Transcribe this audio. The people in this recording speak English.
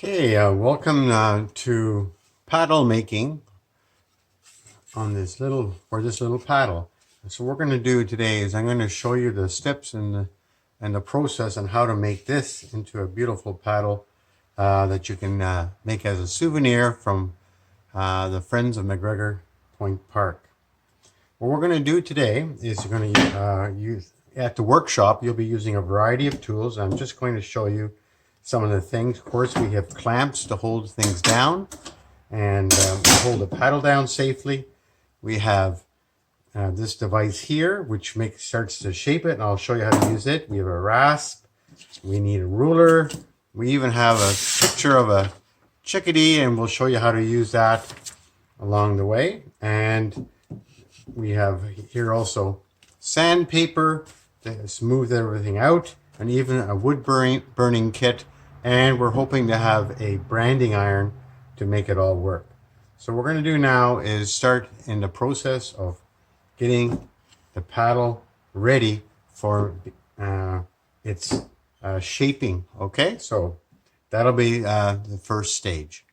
Okay, welcome to paddle making on this little paddle. So what we're going to do today is I'm going to show you the steps and the process on how to make this into a beautiful paddle that you can make as a souvenir from the Friends of McGregor Point Park. What we're going to do today is you're going to use at the workshop. You'll be using a variety of tools. I'm just going to show you some of the things. Of course, we have clamps to hold things down and hold the paddle down safely. We have this device here, which starts to shape it, and I'll show you how to use it. We have a rasp. We need a ruler. We even have a picture of a chickadee, and we'll show you how to use that along the way. And we have here also sandpaper to smooth everything out, and even a wood burning kit. And we're hoping to have a branding iron to make it all work. So what we're going to do now is start in the process of getting the paddle ready for its shaping. Okay, so that'll be the first stage.